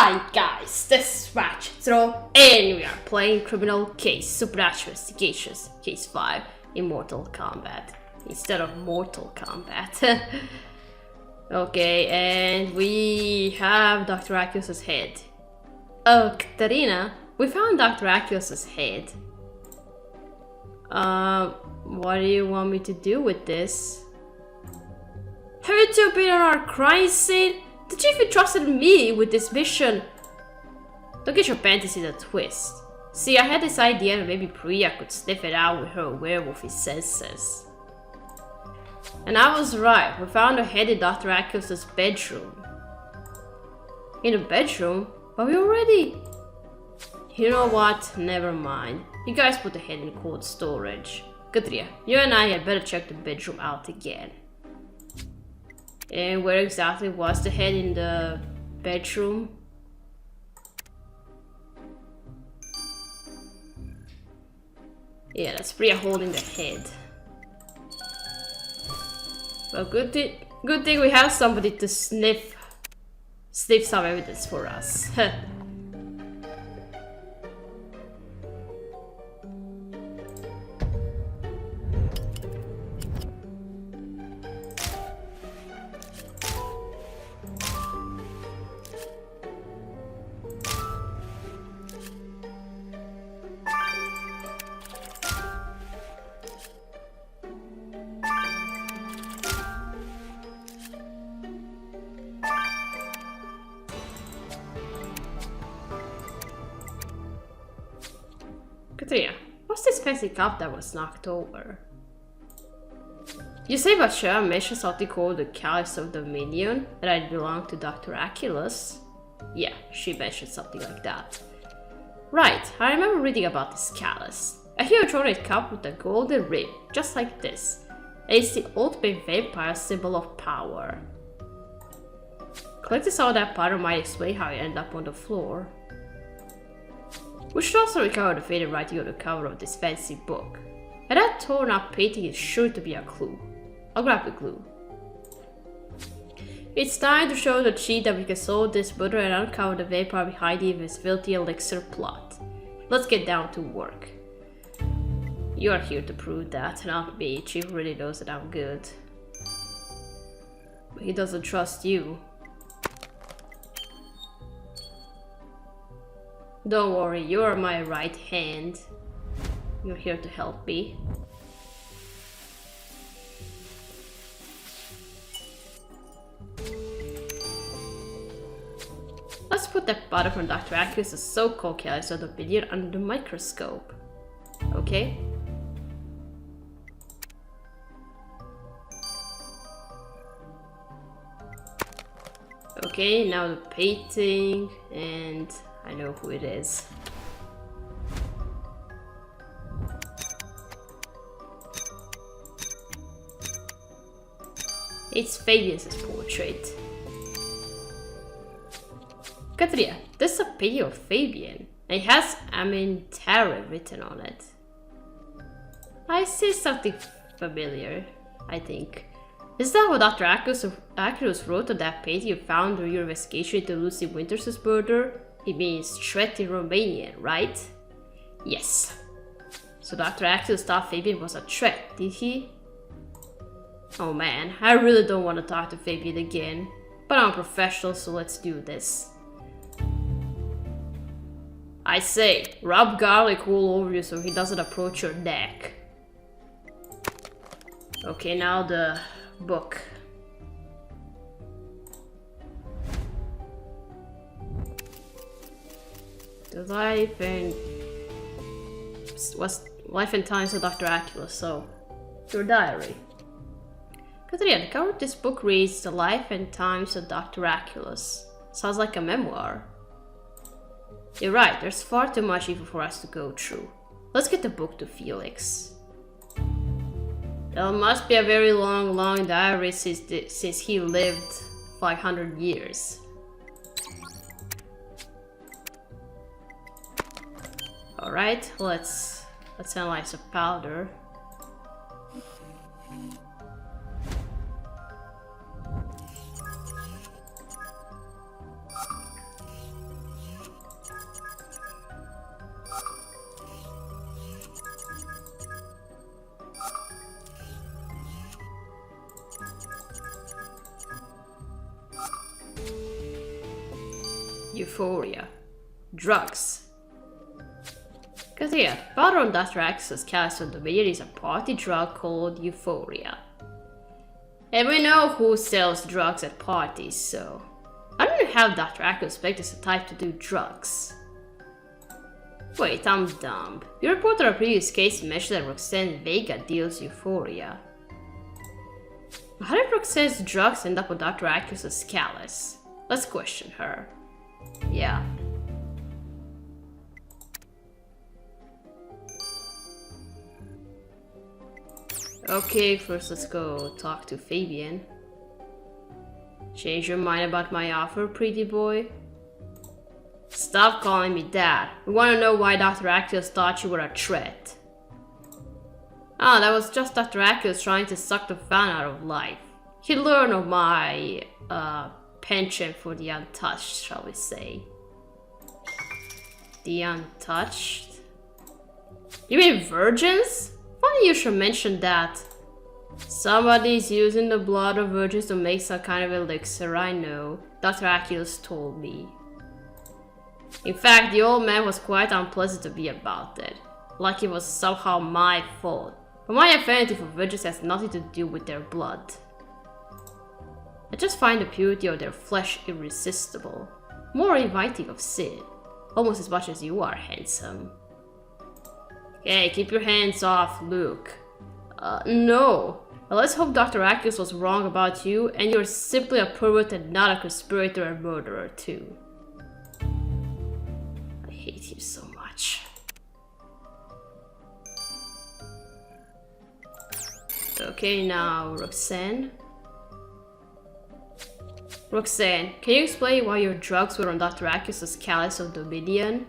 Hi guys, this is Ratchet, and we are playing Criminal Case Supernatural Investigations, Case 5, Immortal Combat, instead of Mortal Combat. Okay, and we have Dr. Aculus's head. Oh, Katarina, we found Dr. Aculus's head. What do you want me to do with this? Have you two been on our crime scene? The chief entrusted me with this mission. Don't get your panties in a twist. See, I had this idea that maybe Priya could sniff it out with her werewolfy senses. And I was right. We found her head in Dr. Aculus's bedroom. In the bedroom? But we already... You know what? Never mind. You guys put the head in cold storage. Katria, you and I had better check the bedroom out again. And where exactly was the head in the bedroom? Yeah, that's Priya holding the head. Well, good thing we have somebody to sniff some evidence for us. Katria, what's this fancy cup that was knocked over? You say Bacha mentioned something called the Chalice of Dominion, that I belong to Dr. Aculus? Yeah, she mentioned something like that. Right, I remember reading about this chalice. A huge cup with a golden rim, just like this. And it's the ultimate vampire symbol of power. Collecting some of that powder might explain how it ended up on the floor. We should also recover the faded writing on the cover of this fancy book. And that torn up painting is sure to be a clue. I'll grab the glue. It's time to show the chief that we can solve this murder and uncover the vampire behind the invisibility elixir plot. Let's get down to work. You are here to prove that, not me. Chief really knows that I'm good. But he doesn't trust you. Don't worry, you're my right hand. You're here to help me. Let's put that bottle from Dr. Aculus's so-called Chalice of Dominion under the microscope. Okay? Okay, now the painting, and I know who it is. It's Fabian's portrait. Katria, this is a painting of Fabian, and it has Amintara written on it. I see something familiar, I think. Is that what Dr. Aculus wrote on that painting you found during your investigation into Lucy Winters' murder? It means threat in Romanian, right? Yes. So Dr. Aculus thought Fabian was a threat, did he? Oh man, I really don't want to talk to Fabian again. But I'm a professional, so let's do this. I say, rub garlic all over you so he doesn't approach your neck. Okay, now the book. The life and times of Dr. Aculus, so your diary. Katrina, the cover of this book reads The Life and Times of Dr. Aculus. Sounds like a memoir. You're right, there's far too much info for us to go through. Let's get the book to Felix. It must be a very long diary since he lived 500 years. Alright, let's analyze the powder. Euphoria. Drugs. Because yeah, powder on Dr. Axel's cast on the video is a party drug called Euphoria. And we know who sells drugs at parties, so I don't know how Dr. Axel Spectre is the type to do drugs. Wait, I'm dumb. You reported a previous case mentioned that Roxanne Vega deals Euphoria. How did Roxanne's drugs end up on Dr. Axel's callus? Let's question her. Yeah. Okay, first let's go talk to Fabian. Change your mind about my offer, pretty boy? Stop calling me that. We want to know why Dr. Axios thought you were a threat. Ah, that was just Dr. Axios trying to suck the fun out of life. He learned of my penchant for the untouched, shall we say. The untouched? You mean virgins? Funny you should mention that. Somebody's using the blood of virgins to make some kind of elixir, I know. Dr. Axios told me. In fact, the old man was quite unpleasant to be about it. Like it was somehow my fault. But my affinity for virgins has nothing to do with their blood. I just find the purity of their flesh irresistible. More inviting of sin. Almost as much as you are handsome. Hey, keep your hands off, Luke. No. Well, let's hope Dr. Axios was wrong about you, and you're simply a pervert and not a conspirator and murderer, too. I hate you so much. Okay, now, Roxanne. Roxanne, can you explain why your drugs were on Dr. Axios' callus of Dominion?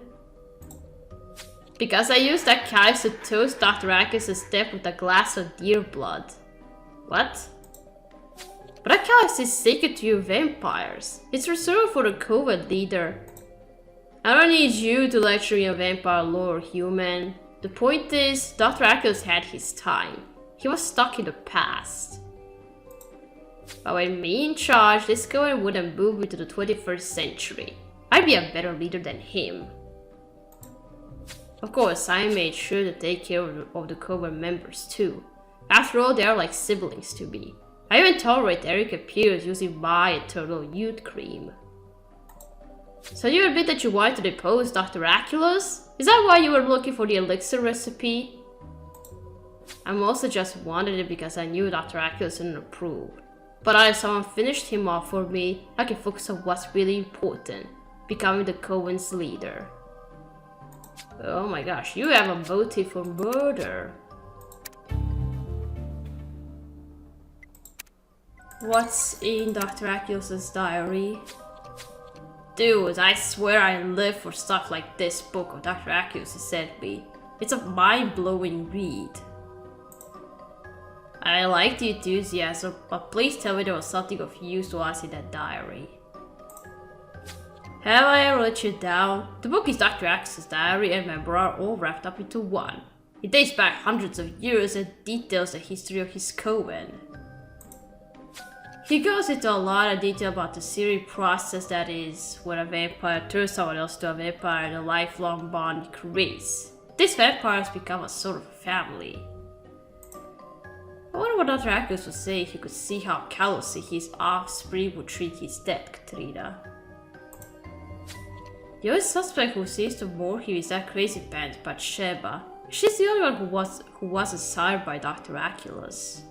Because I used that callus to toast Dr. Axios' death with a glass of deer blood. What? But that callus is sacred to you vampires. It's reserved for the Coven leader. I don't need you to lecture me on vampire lore, human. The point is, Dr. Axios had his time. He was stuck in the past. But with me in charge, this Coven wouldn't move into the 21st century. I'd be a better leader than him. Of course, I made sure to take care of the Coven members too. After all, they are like siblings to me. I even tolerate Erica Pierce using my eternal youth cream. So you admit that you wanted to depose Dr. Aculus? Is that why you were looking for the elixir recipe? I mostly just wanted it because I knew Dr. Aculus didn't approve. But if someone finished him off for me, I can focus on what's really important. Becoming the Coven's leader. Oh my gosh, you have a motive for murder. What's in Dr. Aculus' diary? Dude, I swear I live for stuff like this book of Dr. Aculus sent me. It's a mind-blowing read. I like the enthusiasm, but please tell me there was something of use to us in that diary. Have I ever let you down? The book is Dr. Axel's diary and memoir are all wrapped up into one. It dates back hundreds of years and details the history of his Coven. He goes into a lot of detail about the serial process that is when a vampire turns someone else to a vampire and a lifelong bond it creates. These vampires become a sort of family. I wonder what Dr. Axel would say if he could see how callously his offspring would treat his dead Katrina. The only suspect who seems to mourn him is that crazy pant Bathsheba. She's the only one who was assigned by Dr. Aculus.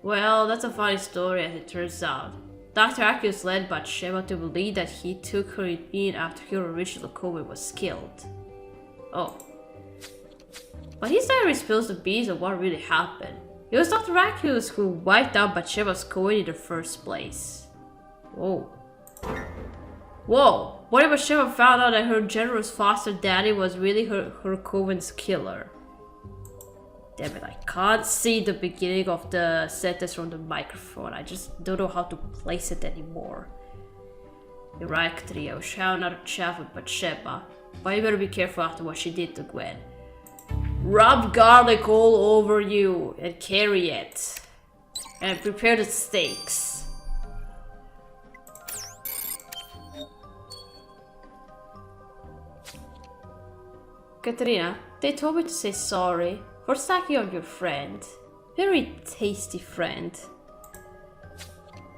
Well, that's a funny story as it turns out. Dr. Aculus led Bathsheba to believe that he took her in after her original Coven was killed. Oh. But his diary spills the beans of what really happened. It was Dr. Aculus who wiped out Bathsheba's Coven in the first place. Whoa. Whoa! What if Bathsheba found out that her generous foster daddy was really her Coven's killer? Damn it, I can't see the beginning of the sentence from the microphone. I just don't know how to place it anymore. You're right, Katrina. I shall not chat with Bathsheba. But you better be careful after what she did to Gwen. Rub garlic all over you and carry it. And prepare the steaks. Katrina, they told me to say sorry for stacking on your friend. Very tasty friend.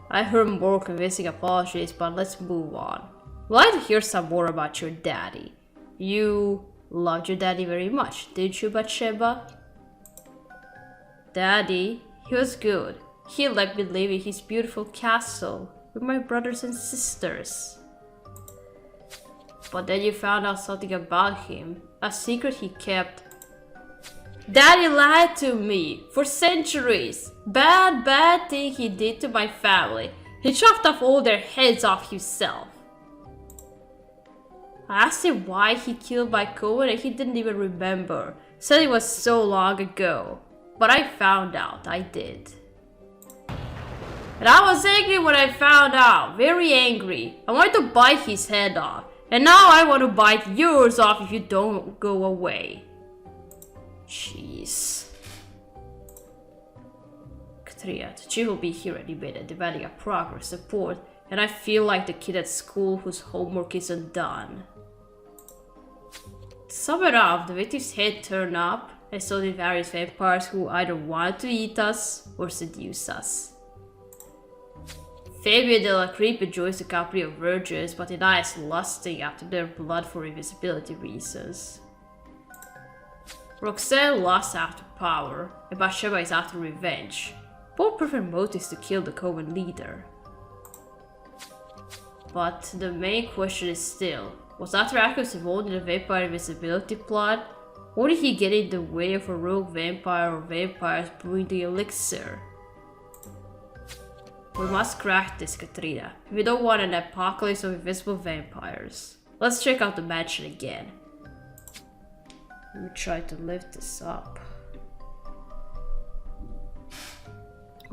I heard more convincing apologies, but let's move on. We'd like to hear some more about your daddy. You loved your daddy very much, didn't you, Bathsheba? Daddy, he was good. He let me live in his beautiful castle with my brothers and sisters. But then you found out something about him, a secret he kept. Daddy lied to me for centuries. Bad thing he did to my family. He chopped off all their heads off himself. I asked him why he killed my coven and he didn't even remember. Said it was so long ago. But I found out, I did. And I was angry when I found out, very angry. I wanted to bite his head off. And now I want to bite yours off if you don't go away. Jeez. Katrina, the chief will be here any minute, demanding a progress report. And I feel like the kid at school whose homework isn't done. To sum it up, the victim's head turned up, and so did various vampires who either wanted to eat us or seduce us. Fabian de la Creep enjoys the company of virgins, but denies lusting after their blood for invisibility reasons. Roxanne lusts after power, and Bathsheba is after revenge. Both prefer motives to kill the Coven leader. But the main question is still, was Athracus involved in the vampire invisibility plot? Or did he get in the way of a rogue vampire or vampires brewing the elixir? We must crack this, Katrina. We don't want an apocalypse of invisible vampires. Let's check out the mansion again. Let me try to lift this up.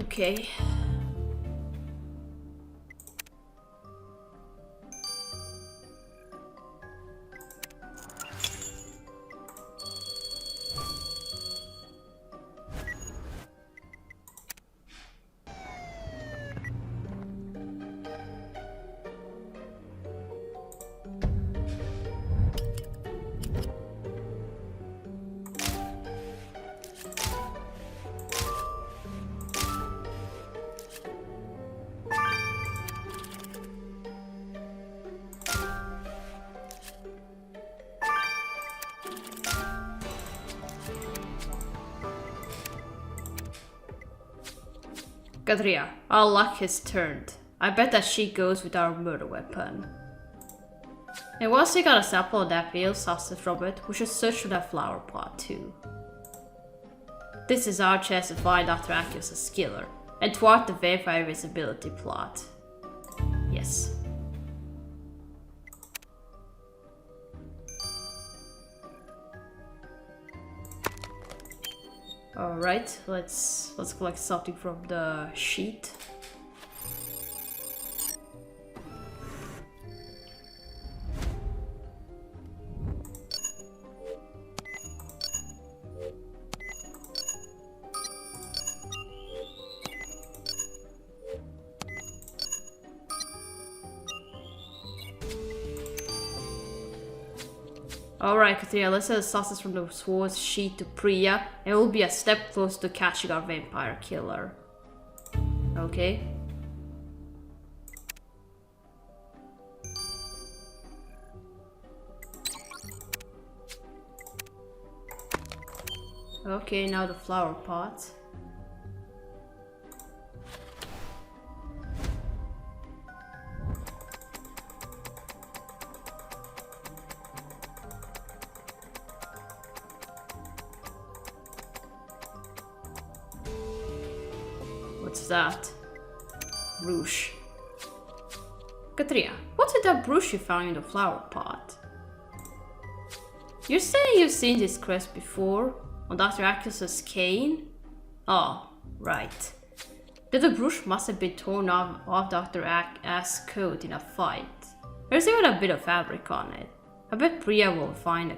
Okay. Katrina, our luck has turned. I bet that she goes with our murder weapon. And once we got a sample of that veil substance from it, we should search for that flower pot too. This is our chance to find Athracus' killer and thwart the vampire invisibility plot. Yes. Alright, let's collect something from the sheet. Alright, Katrina, let's send the sauces from the sword's sheet to Priya, and we'll be a step closer to catching our vampire killer. Okay? Okay, now the flower pot. What's that? Brush. Katrina, what's in that brush you found in the flower pot? You're saying you've seen this crest before? On Dr. Acus's cane? Oh, right. The brush must have been torn off Dr. A's coat in a fight. There's even a bit of fabric on it. I bet Priya will find a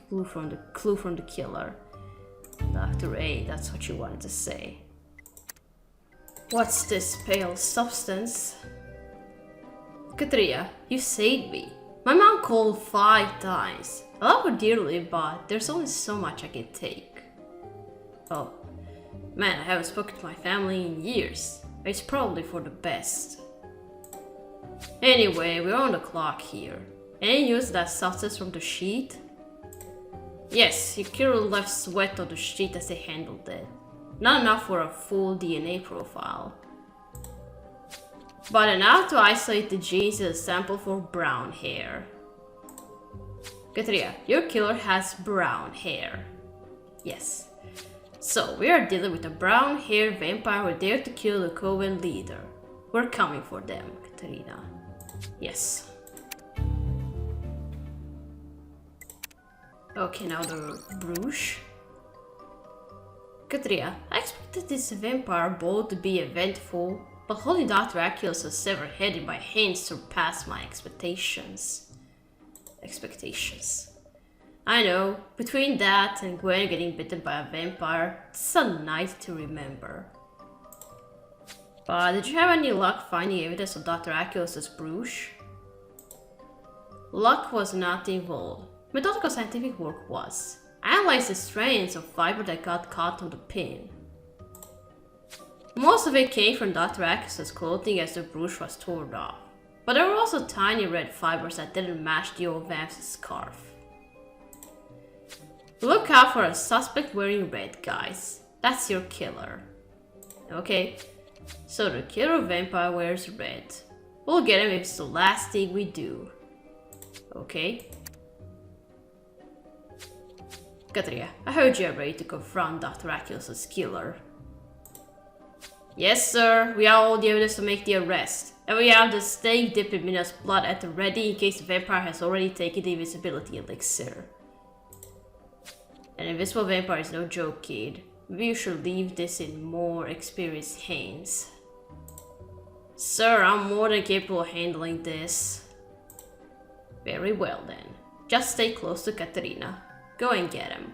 clue from the killer. Dr. A, that's what you wanted to say. What's this pale substance? Katrina, you saved me. My mom called 5 times. I love her dearly, but there's only so much I can take. Oh, man, I haven't spoken to my family in years. It's probably for the best. Anyway, we're on the clock here. Any use that substance from the sheet? Yes, Yukiro left sweat on the sheet as they handled it. Not enough for a full DNA profile. But enough to isolate the genes in a sample for brown hair. Katria, your killer has brown hair. Yes. So, we are dealing with a brown-haired vampire who dared to kill the Coven leader. We're coming for them, Katerina. Yes. Okay, now the Bruges. Katria, I expected this vampire ball to be eventful, but holding Dr. Aculus' severed head in my hands surpassed my expectations. I know, between that and Gwen getting bitten by a vampire, it's a night to remember. But did you have any luck finding evidence of Dr. Aculus' Bruges? Luck was not involved. Methodical scientific work was. I analyzed the strands of fiber that got caught on the pin. Most of it came from Dr. Aculus' clothing as the Bruges was torn off. But there were also tiny red fibers that didn't match the old vamp's scarf. Look out for a suspect wearing red, guys. That's your killer. Okay, so the killer vampire wears red. We'll get him if it's the last thing we do. Okay. Katria, I heard you are ready to confront Dr. Aculus' killer. Yes, sir. We have all the evidence to make the arrest. And we have the stake dipped in Mina's blood at the ready in case the vampire has already taken the invisibility elixir. An invisible vampire is no joke, kid. Maybe you should leave this in more experienced hands. Sir, I'm more than capable of handling this. Very well then. Just stay close to Katerina. Go and get him.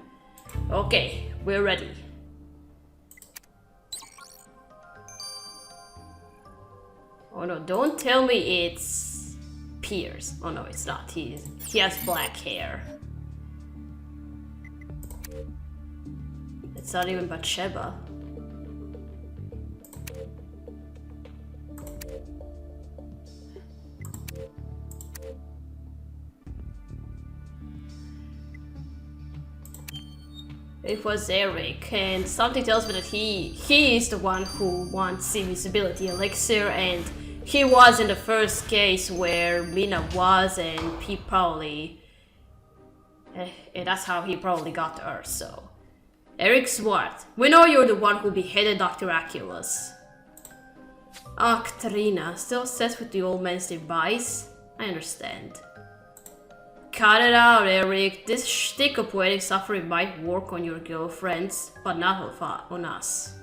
Okay, we're ready. Oh no, don't tell me it's Pierce. Oh no, it's not. He has black hair. It's not even Bathsheba. It was Eric, and something tells me that he is the one who wants invisibility elixir, and he was in the first case where Mina was, and he probably... and that's how he probably got to her, so... Eric Swart, we know you're the one who beheaded Dr. Aculus. Ah, Katerina, still obsessed with the old man's device? I understand. Cut it out, Eric. This shtick of poetic suffering might work on your girlfriends, but not on us.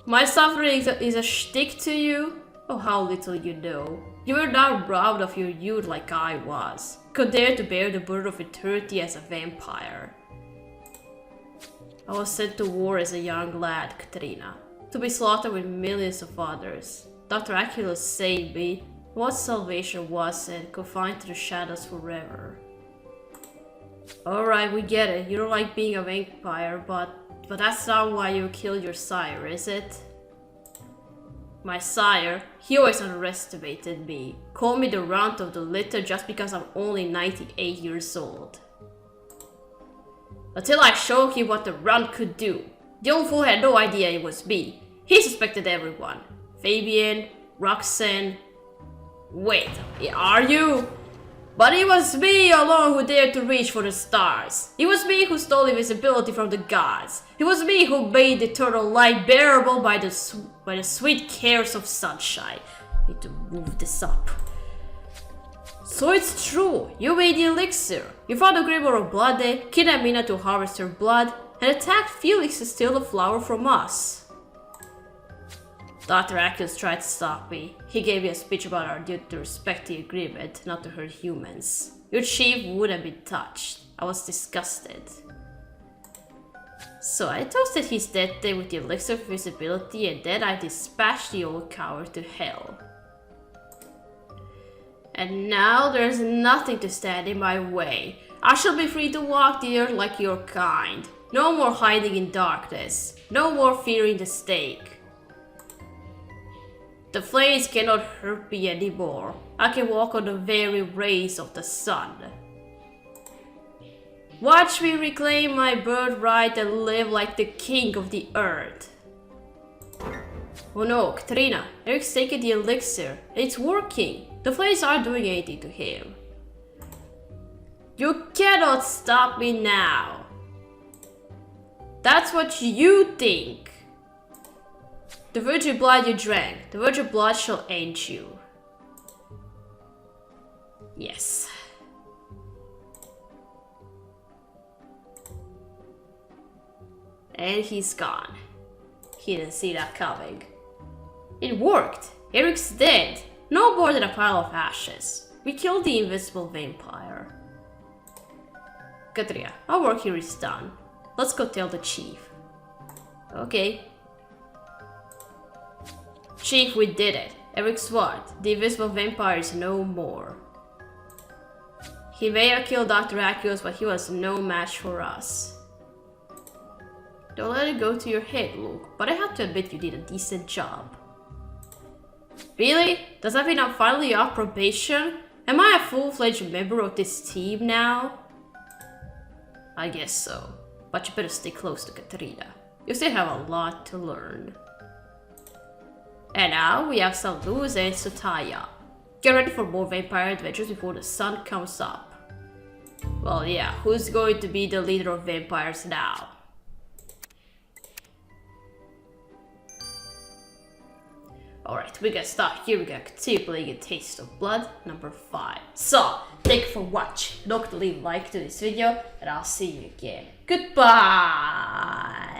My suffering is a shtick to you? Oh, how little you know. You were not robbed of your youth like I was. Could dare to bear the burden of eternity as a vampire. I was sent to war as a young lad, Katerina, to be slaughtered with millions of others. Dr. Aculus saved me, what salvation was, and confined to the shadows forever. Alright, we get it. You don't like being a vampire, but that's not why you killed your sire, is it? My sire, he always underestimated me. Called me the runt of the litter just because I'm only 98 years old. Until I showed him what the runt could do. The old fool had no idea it was me. He suspected everyone. Fabian, Roxanne... Wait, are you? But it was me alone who dared to reach for the stars. It was me who stole invisibility from the gods. It was me who made eternal light bearable by the sweet cares of sunshine. I need to move this up. So it's true, you made the elixir. You found the Grimoire of Blood, kidnapped Mina to harvest her blood, and attacked Felix to steal the flower from us. Dr. Aculus tried to stop me. He gave me a speech about our duty to respect the agreement, not to hurt humans. Your chief would have been touched. I was disgusted. So I toasted his death day with the elixir of visibility, and then I dispatched the old coward to hell. And now there's nothing to stand in my way. I shall be free to walk the earth like your kind. No more hiding in darkness. No more fearing the stake. The flames cannot hurt me anymore. I can walk on the very rays of the sun. Watch me reclaim my birthright and live like the king of the earth. Oh no, Katrina, Eric's taken the elixir. It's working. The flames aren't doing anything to him. You cannot stop me now. That's what you think. The virgin blood you drank, the virgin blood shall end you. Yes. And he's gone. He didn't see that coming. It worked. Eric's dead. No more than a pile of ashes. We killed the invisible vampire. Katria, our work here is done. Let's go tell the chief. Okay. Chief, we did it. Eric Swart, the invisible vampire, is no more. He may have killed Dr. Acuos, but he was no match for us. Don't let it go to your head, Luke, but I have to admit you did a decent job. Really? Does that mean I'm finally off probation? Am I a full-fledged member of this team now? I guess so, but you better stay close to Katrina. You still have a lot to learn. And now we have St. Louis and Sotaya. Get ready for more vampire adventures before the sun comes up. Well, yeah, who's going to be the leader of vampires now? Alright, we gotta start here. We gotta continue playing A Taste of Blood, number 5. So, thank you for watching. Don't forget to leave a like to this video, and I'll see you again. Goodbye!